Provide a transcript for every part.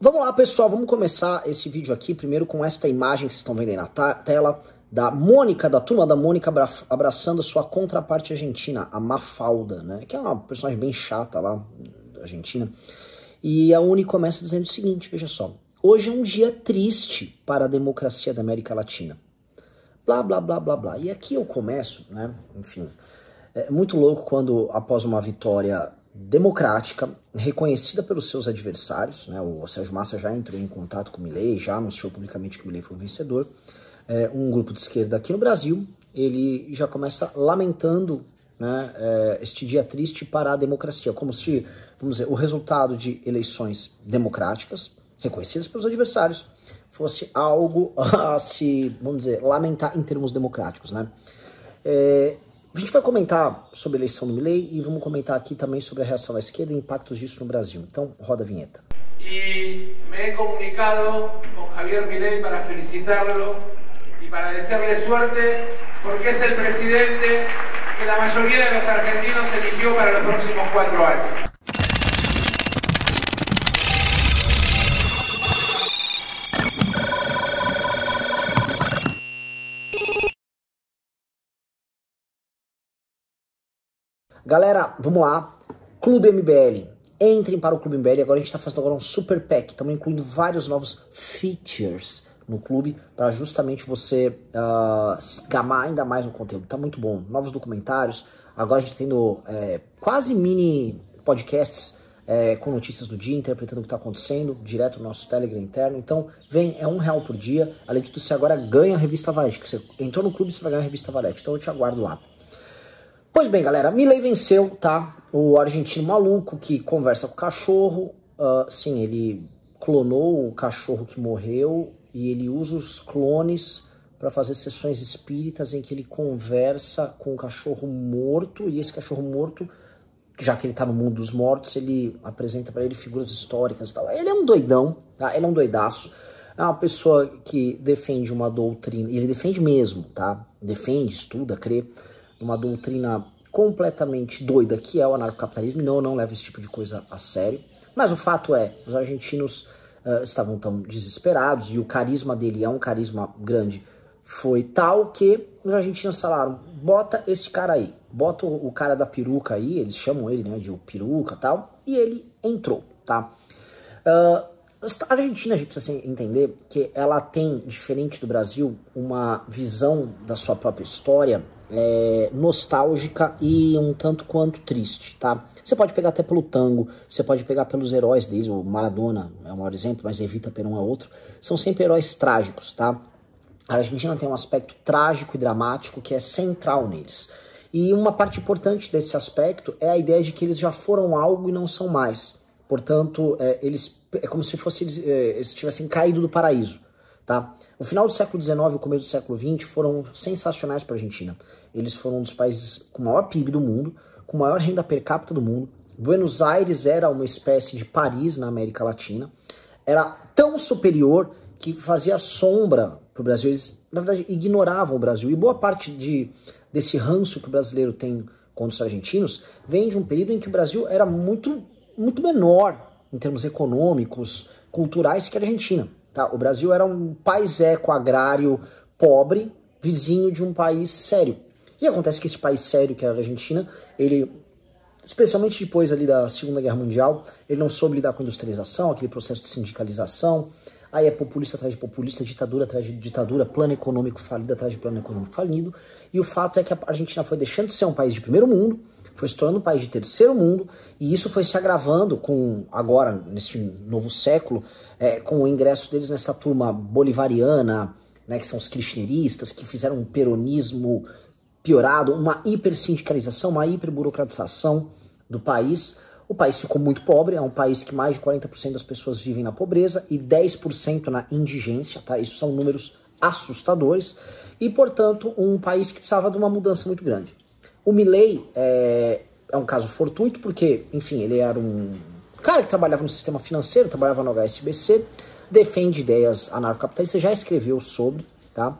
Vamos lá, pessoal, vamos começar esse vídeo aqui primeiro com esta imagem que vocês estão vendo aí na tela da Mônica, da turma da Mônica abraçando sua contraparte argentina, a Mafalda, né? Que é uma personagem bem chata lá da Argentina. E a Uni começa dizendo o seguinte, veja só. Hoje é um dia triste para a democracia da América Latina. Blá, blá, blá, blá, blá. E aqui eu começo, né? Enfim, é muito louco quando após uma vitória democrática, reconhecida pelos seus adversários, né? O Sérgio Massa já entrou em contato com o Milei, já anunciou publicamente que o Milei foi o vencedor. Um grupo de esquerda aqui no Brasil, ele já começa lamentando, né, este dia triste para a democracia, como se, vamos dizer, o resultado de eleições democráticas, reconhecidas pelos adversários, fosse algo a se, vamos dizer, lamentar em termos democráticos, né? A gente vai comentar sobre a eleição do Milei e vamos comentar aqui também sobre a reação da esquerda e impactos disso no Brasil. Então, roda a vinheta. E me he comunicado com Javier Milei para felicitarlo e para desearle suerte porque es el presidente que la mayoría de los argentinos eligió para los próximos 4 años. Galera, vamos lá. Clube MBL. Entrem para o Clube MBL. Agora a gente está fazendo agora um super pack. Estamos incluindo vários novos features no clube para justamente você gamar ainda mais no conteúdo. Tá muito bom. Novos documentários. Agora a gente tá tendo quase mini podcasts com notícias do dia, interpretando o que está acontecendo, direto no nosso Telegram interno. Então, vem, é R$1 por dia. Além disso, você agora ganha a revista Valete. Que você entrou no clube, você vai ganhar a revista Valete. Então eu te aguardo lá. Pois bem, galera, Milei venceu, tá? O argentino maluco que conversa com o cachorro. Sim, ele clonou o cachorro que morreu e ele usa os clones para fazer sessões espíritas em que ele conversa com o cachorro morto. E esse cachorro morto, já que ele tá no mundo dos mortos, ele apresenta para ele figuras históricas e tal. Ele é um doidão, tá? Ele é um doidaço. É uma pessoa que defende uma doutrina, e ele defende mesmo, tá? Defende, estuda, crê uma doutrina completamente doida, que é o anarcocapitalismo. Não leva esse tipo de coisa a sério. Mas o fato é, os argentinos estavam tão desesperados, e o carisma dele é um carisma grande, foi tal que os argentinos falaram, bota esse cara aí, bota o cara da peruca aí, eles chamam ele, né, de peruca e tal, e ele entrou, tá? A Argentina, a gente precisa entender que ela tem, diferente do Brasil, uma visão da sua própria história nostálgica e um tanto quanto triste, tá? Você pode pegar até pelo tango, você pode pegar pelos heróis deles, o Maradona é o maior exemplo, mas Evita Perón é outro, são sempre heróis trágicos, tá? A Argentina tem um aspecto trágico e dramático que é central neles. E uma parte importante desse aspecto é a ideia de que eles já foram algo e não são mais. Portanto, é como se eles tivessem caído do paraíso, tá? O final do século XIX e o começo do século XX foram sensacionais para a Argentina. Eles foram um dos países com o maior PIB do mundo, com maior renda per capita do mundo. Buenos Aires era uma espécie de Paris na América Latina. Era tão superior que fazia sombra para o Brasil. Eles, na verdade, ignoravam o Brasil. E boa parte desse ranço que o brasileiro tem contra os argentinos vem de um período em que o Brasil era muito menor em termos econômicos, culturais que a Argentina. Tá? O Brasil era um país-eco agrário pobre, vizinho de um país sério. E acontece que esse país sério, que era a Argentina, ele, especialmente depois ali da Segunda Guerra Mundial, ele não soube lidar com a industrialização, aquele processo de sindicalização, aí é populista atrás de populista, ditadura atrás de ditadura, plano econômico falido atrás de plano econômico falido, e o fato é que a Argentina foi deixando de ser um país de primeiro mundo, foi se tornando um país de terceiro mundo, e isso foi se agravando com, agora, nesse novo século, com o ingresso deles nessa turma bolivariana, né, que são os kirchneristas, que fizeram um peronismo piorado, uma hipersindicalização, uma hiperburocratização do país. O país ficou muito pobre, é um país que mais de 40% das pessoas vivem na pobreza e 10% na indigência, tá? Isso são números assustadores, e, portanto, um país que precisava de uma mudança muito grande. O Milei é um caso fortuito porque, enfim, ele era um cara que trabalhava no sistema financeiro, trabalhava no HSBC, defende ideias anarcocapitalistas, já escreveu sobre, tá?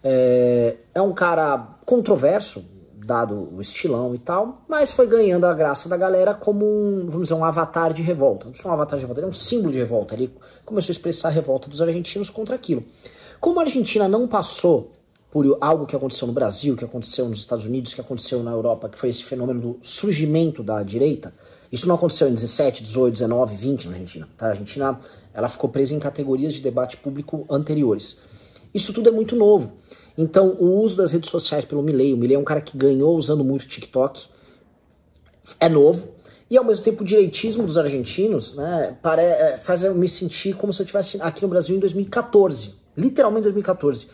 É um cara controverso, dado o estilão e tal, mas foi ganhando a graça da galera como um, vamos dizer, um avatar de revolta. Não é um avatar de revolta, ele é um símbolo de revolta. Ele começou a expressar a revolta dos argentinos contra aquilo. Como a Argentina não passou por algo que aconteceu no Brasil, que aconteceu nos Estados Unidos, que aconteceu na Europa, que foi esse fenômeno do surgimento da direita, isso não aconteceu em 17, 18, 19, 20 na Argentina. Tá? A Argentina ela ficou presa em categorias de debate público anteriores. Isso tudo é muito novo. Então, o uso das redes sociais pelo Milei, o Milei é um cara que ganhou usando muito TikTok, é novo, e ao mesmo tempo o direitismo dos argentinos, né, faz eu me sentir como se eu estivesse aqui no Brasil em 2014, literalmente 2014,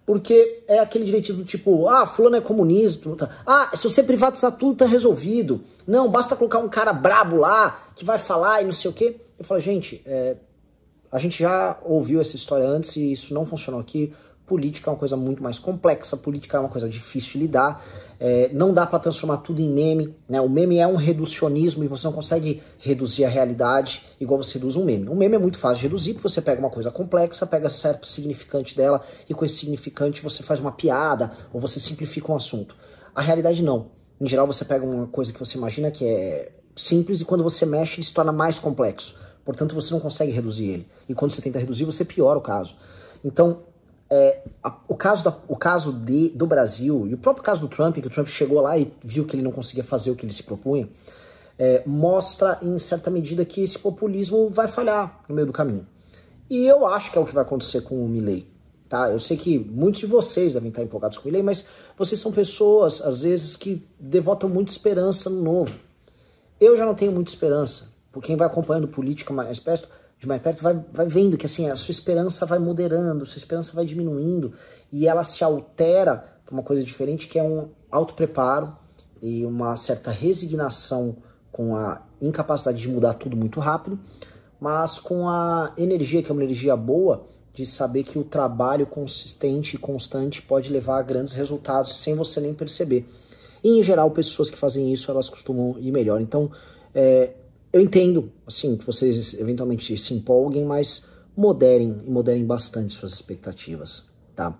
porque é aquele direitismo do tipo, ah, fulano é comunista, ah, se você privatizar tudo tá resolvido, não, basta colocar um cara brabo lá, que vai falar e não sei o quê. Eu falo, gente, a gente já ouviu essa história antes e isso não funcionou aqui. Política é uma coisa muito mais complexa, política é uma coisa difícil de lidar, não dá para transformar tudo em meme, né? O meme é um reducionismo e você não consegue reduzir a realidade igual você reduz um meme. Um meme é muito fácil de reduzir, porque você pega uma coisa complexa, pega certo significante dela e com esse significante você faz uma piada ou você simplifica um assunto. A realidade não. Em geral você pega uma coisa que você imagina que é simples e quando você mexe ele se torna mais complexo. Portanto, você não consegue reduzir ele. E quando você tenta reduzir, você piora o caso. Então, o caso do Brasil, e o próprio caso do Trump, que o Trump chegou lá e viu que ele não conseguia fazer o que ele se propunha, mostra, em certa medida, que esse populismo vai falhar no meio do caminho. E eu acho que é o que vai acontecer com o Milei. Tá? Eu sei que muitos de vocês devem estar empolgados com o Milei, mas vocês são pessoas, às vezes, que devotam muita esperança no novo. Eu já não tenho muita esperança. Por quem vai acompanhando política de mais perto vai vendo que assim, a sua esperança vai moderando, a sua esperança vai diminuindo e ela se altera para uma coisa diferente, que é um autopreparo e uma certa resignação com a incapacidade de mudar tudo muito rápido, mas com a energia, que é uma energia boa, de saber que o trabalho consistente e constante pode levar a grandes resultados sem você nem perceber. E, em geral, pessoas que fazem isso, elas costumam ir melhor. Então, eu entendo, assim, que vocês eventualmente se empolguem, mas moderem bastante suas expectativas, tá?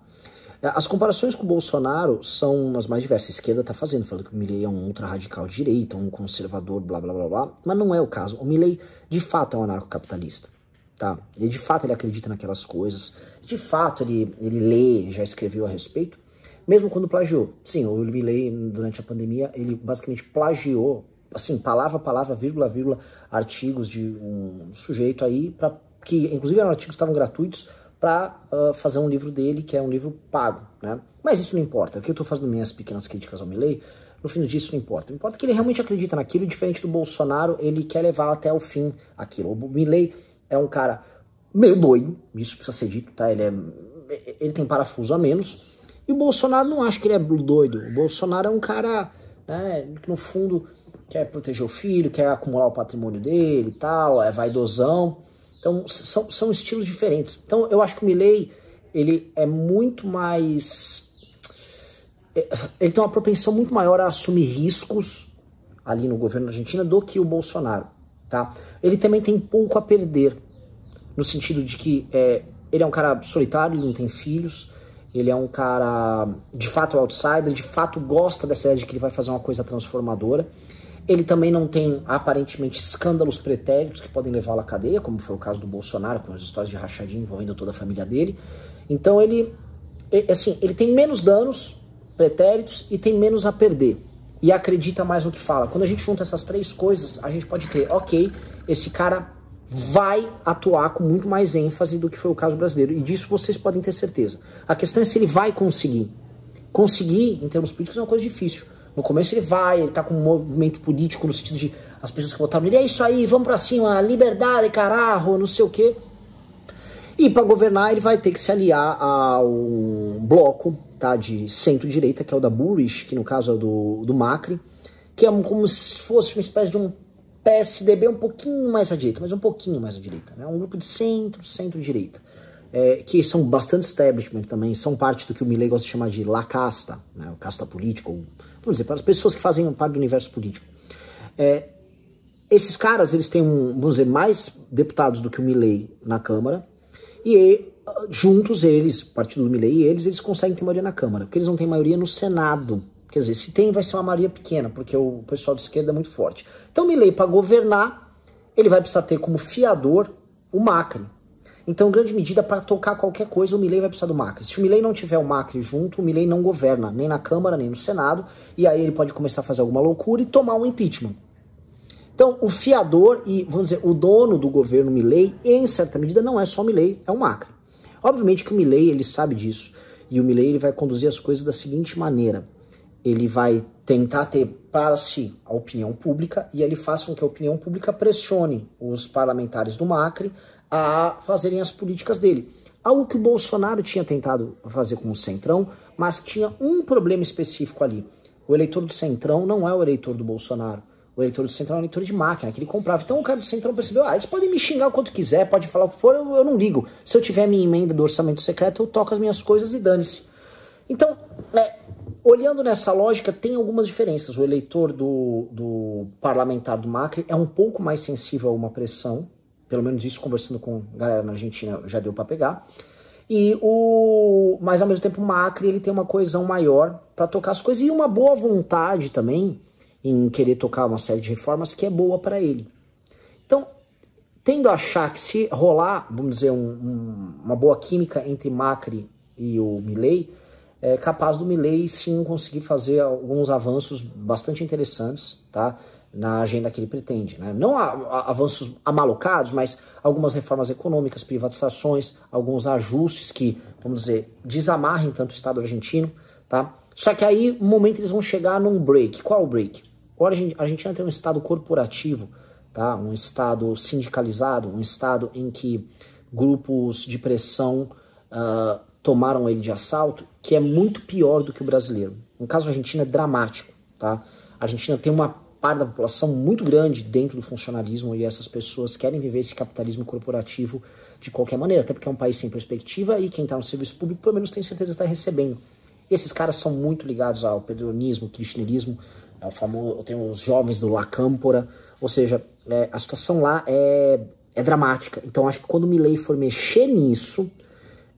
As comparações com o Bolsonaro são as mais diversas. A esquerda tá fazendo, falando que o Milei é um ultra-radical de direita, um conservador, blá, blá, blá, blá, mas não é o caso. O Milei, de fato, é um anarcocapitalista, tá? Ele, de fato, ele acredita naquelas coisas, de fato, ele lê, ele já escreveu a respeito, mesmo quando plagiou. Sim, o Milei, durante a pandemia, ele basicamente plagiou, assim, palavra a palavra, vírgula a vírgula, artigos de um sujeito aí, que inclusive eram artigos que estavam gratuitos, para fazer um livro dele, que é um livro pago, né? Mas isso não importa. Aqui eu estou fazendo minhas pequenas críticas ao Milei, no fim disso não importa. Importa que ele realmente acredita naquilo, e diferente do Bolsonaro, ele quer levar até o fim aquilo. O Milei é um cara meio doido, isso precisa ser dito, tá? Ele tem parafuso a menos, e o Bolsonaro não acha que ele é doido. O Bolsonaro é um cara, né, que no fundo quer proteger o filho, quer acumular o patrimônio dele e tal, é vaidosão. Então, são estilos diferentes. Então, eu acho que o Milei, ele é muito mais... Ele tem uma propensão muito maior a assumir riscos ali no governo da Argentina do que o Bolsonaro, tá? Ele também tem pouco a perder, no sentido de que ele é um cara solitário, ele não tem filhos, ele é um cara, de fato, outsider, de fato gosta dessa ideia de que ele vai fazer uma coisa transformadora. Ele também não tem, aparentemente, escândalos pretéritos que podem levá-lo à cadeia, como foi o caso do Bolsonaro, com as histórias de rachadinha envolvendo toda a família dele. Então ele tem menos danos pretéritos e tem menos a perder. E acredita mais no que fala. Quando a gente junta essas três coisas, a gente pode crer, ok, esse cara vai atuar com muito mais ênfase do que foi o caso brasileiro. E disso vocês podem ter certeza. A questão é se ele vai conseguir. Conseguir, em termos políticos, é uma coisa difícil. No começo ele tá com um movimento político no sentido de as pessoas que votaram nele, é isso aí, vamos pra cima, liberdade, caralho, não sei o quê. E para governar ele vai ter que se aliar a um bloco, tá, de centro-direita, que é o da Bullrich, que no caso é o do Macri, que é como se fosse uma espécie de um PSDB um pouquinho mais à direita, mas um pouquinho mais à direita, né? Um grupo de centro-direita. Que são bastante establishment também, são parte do que o Milei gosta de chamar de la casta, né, o casta político, ou, vamos dizer, para as pessoas que fazem parte do universo político. Esses caras, eles têm, vamos dizer, mais deputados do que o Milei na Câmara, e juntos eles, o partido do Milei e eles conseguem ter maioria na Câmara, porque eles não têm maioria no Senado, Quer dizer, se tem, vai ser uma maioria pequena, porque o pessoal de esquerda é muito forte. Então, Milei, para governar, ele vai precisar ter como fiador o Macri. Então, em grande medida, para tocar qualquer coisa, o Milei vai precisar do Macri. Se o Milei não tiver o Macri junto, o Milei não governa, nem na Câmara, nem no Senado, e aí ele pode começar a fazer alguma loucura e tomar um impeachment. Então, o fiador e, vamos dizer, o dono do governo Milei, em certa medida, não é só o Milei, é o Macri. Obviamente que o Milei, ele sabe disso, e o Milei ele vai conduzir as coisas da seguinte maneira. Ele vai tentar ter para si a opinião pública, e ele faça com que a opinião pública pressione os parlamentares do Macri a fazerem as políticas dele. Algo que o Bolsonaro tinha tentado fazer com o Centrão, mas que tinha um problema específico ali. O eleitor do Centrão não é o eleitor do Bolsonaro. O eleitor do Centrão é o eleitor de máquina, que ele comprava. Então o cara do Centrão percebeu, eles podem me xingar o quanto quiser, pode falar o que for, eu não ligo. Se eu tiver minha emenda do orçamento secreto, eu toco as minhas coisas e dane-se. Então, olhando nessa lógica, tem algumas diferenças. O eleitor do parlamentar do Macri é um pouco mais sensível a uma pressão, pelo menos isso conversando com a galera na Argentina já deu para pegar. Mas ao mesmo tempo o Macri ele tem uma coesão maior para tocar as coisas e uma boa vontade também em querer tocar uma série de reformas que é boa para ele. Então, tendo a achar que se rolar, vamos dizer, uma boa química entre Macri e o Milei, é capaz do Milei sim conseguir fazer alguns avanços bastante interessantes, tá? Na agenda que ele pretende, né? Não avanços amalocados, mas algumas reformas econômicas, privatizações, alguns ajustes que, vamos dizer, desamarrem tanto o Estado argentino, tá? Só que aí, no momento, eles vão chegar num break. Qual o break? Agora a Argentina tem um Estado corporativo, tá? Um Estado sindicalizado, um Estado em que grupos de pressão tomaram ele de assalto, que é muito pior do que o brasileiro. No caso da Argentina é dramático, tá? A Argentina tem uma parte da população muito grande dentro do funcionalismo e essas pessoas querem viver esse capitalismo corporativo de qualquer maneira, até porque é um país sem perspectiva e quem está no serviço público pelo menos tem certeza que está recebendo. E esses caras são muito ligados ao peronismo, kirchnerismo, ao famoso, tem os jovens do La Câmpora, ou seja, a situação lá é dramática. Então acho que quando o Milei for mexer nisso,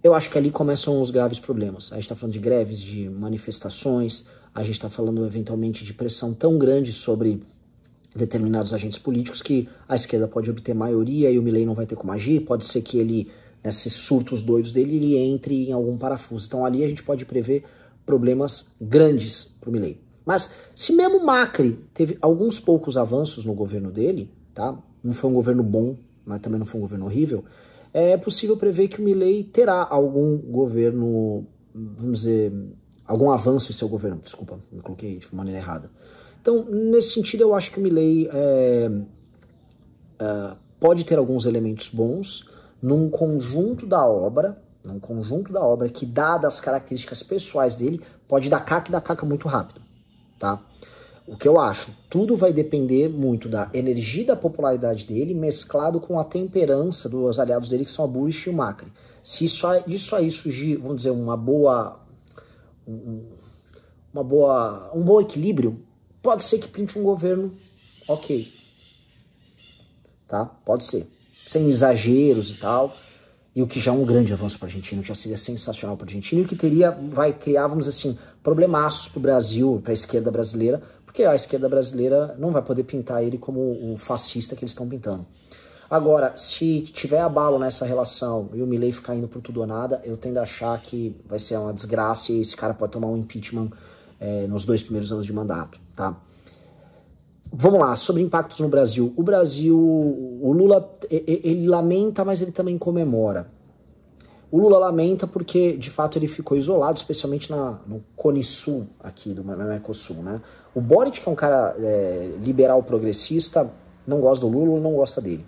eu acho que ali começam os graves problemas. A gente está falando de greves, de manifestações, a gente está falando eventualmente de pressão tão grande sobre determinados agentes políticos que a esquerda pode obter maioria e o Milei não vai ter como agir. Pode ser que ele, nesses surtos doidos dele, ele entre em algum parafuso. Então ali a gente pode prever problemas grandes para o Milei. Mas se mesmo o Macri teve alguns poucos avanços no governo dele, tá? Não foi um governo bom, mas também não foi um governo horrível, é possível prever que o Milei terá algum governo, vamos dizer, algum avanço em seu governo. Desculpa, me coloquei de maneira errada. Então, nesse sentido, eu acho que o Milei pode ter alguns elementos bons num conjunto da obra que, dadas as características pessoais dele, pode dar caca e dar caca muito rápido, tá? O que eu acho, tudo vai depender muito da energia e da popularidade dele, mesclado com a temperança dos aliados dele, que são a Bullrich e o Macri. Se isso aí surgir, vamos dizer, um bom equilíbrio, pode ser que printe um governo ok, tá? Pode ser, sem exageros e tal, e o que já é um grande avanço para a Argentina, já seria sensacional para a Argentina, e o que vai criar, vamos dizer assim, problemaços para o Brasil, para a esquerda brasileira, porque a esquerda brasileira não vai poder pintar ele como o fascista que eles estão pintando. Agora, se tiver abalo nessa relação e o Milei ficar indo por tudo ou nada, eu tendo a achar que vai ser uma desgraça e esse cara pode tomar um impeachment nos 2 primeiros anos de mandato, tá? Vamos lá, sobre impactos no Brasil. O Brasil, o Lula, ele lamenta, mas ele também comemora. O Lula lamenta porque, de fato, ele ficou isolado, especialmente no Cone Sul, aqui do Mercosul, né? O Boric, que é um cara liberal progressista, não gosta do Lula, não gosta dele.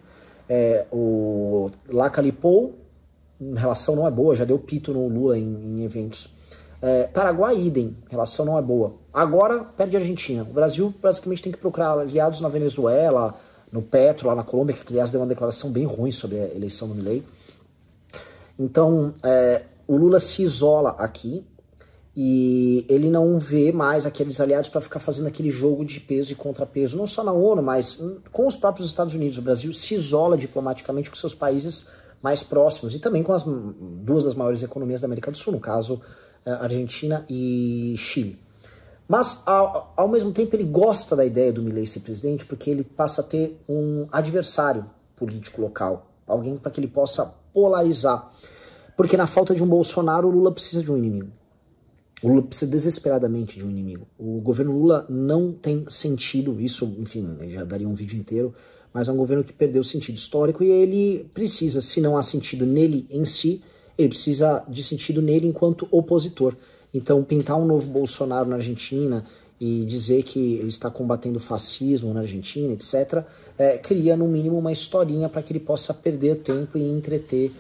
O Lacalipou, a relação não é boa, já deu pito no Lula em eventos. Paraguai, idem, relação não é boa. Agora perde a Argentina. O Brasil basicamente tem que procurar aliados na Venezuela, no Petro, lá na Colômbia, que aliás deu uma declaração bem ruim sobre a eleição do Milei. Então, o Lula se isola aqui e ele não vê mais aqueles aliados para ficar fazendo aquele jogo de peso e contrapeso, não só na ONU, mas com os próprios Estados Unidos. O Brasil se isola diplomaticamente com seus países mais próximos e também com as 2 das maiores economias da América do Sul, no caso, Argentina e Chile. Mas, ao mesmo tempo, ele gosta da ideia do Milei ser presidente porque ele passa a ter um adversário político local, alguém para que ele possa polarizar. Porque na falta de um Bolsonaro, o Lula precisa de um inimigo. O Lula precisa desesperadamente de um inimigo. O governo Lula não tem sentido, isso, enfim, já daria um vídeo inteiro, mas é um governo que perdeu o sentido histórico e ele precisa, se não há sentido nele em si, ele precisa de sentido nele enquanto opositor. Então, pintar um novo Bolsonaro na Argentina e dizer que ele está combatendo o fascismo na Argentina, etc., cria, no mínimo, uma historinha para que ele possa perder tempo e entreter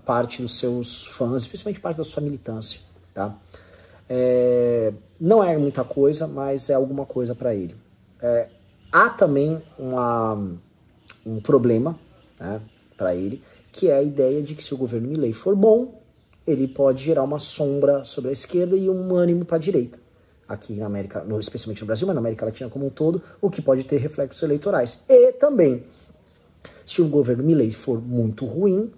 parte dos seus fãs, especialmente parte da sua militância, tá? Não é muita coisa, mas é alguma coisa para ele. Há também um problema, né, para ele, que é a ideia de que se o governo Milei for bom, ele pode gerar uma sombra sobre a esquerda e um ânimo para a direita. Aqui na América, especialmente no Brasil, mas na América Latina como um todo, o que pode ter reflexos eleitorais. E também, se o governo Milei for muito ruim,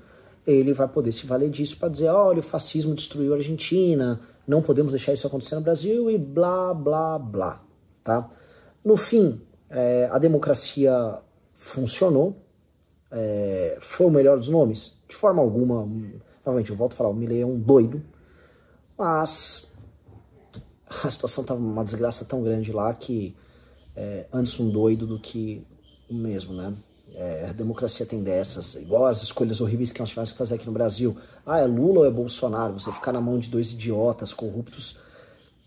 ele vai poder se valer disso para dizer, olha, o fascismo destruiu a Argentina, não podemos deixar isso acontecer no Brasil e blá, blá, blá. Tá? No fim, a democracia funcionou, foi o melhor dos nomes? De forma alguma. Novamente, eu volto a falar, o Milei é um doido, mas a situação estava uma desgraça tão grande lá que antes um doido do que o mesmo, né? A democracia tem dessas, igual as escolhas horríveis que nós tivemos que fazer aqui no Brasil. É Lula ou é Bolsonaro? Você ficar na mão de dois idiotas corruptos,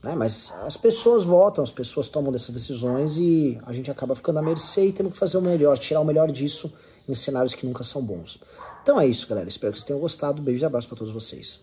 né? Mas as pessoas votam, as pessoas tomam dessas decisões e a gente acaba ficando à mercê e temos que fazer o melhor, tirar o melhor disso em cenários que nunca são bons. Então é isso, galera. Espero que vocês tenham gostado. Beijo e abraço para todos vocês.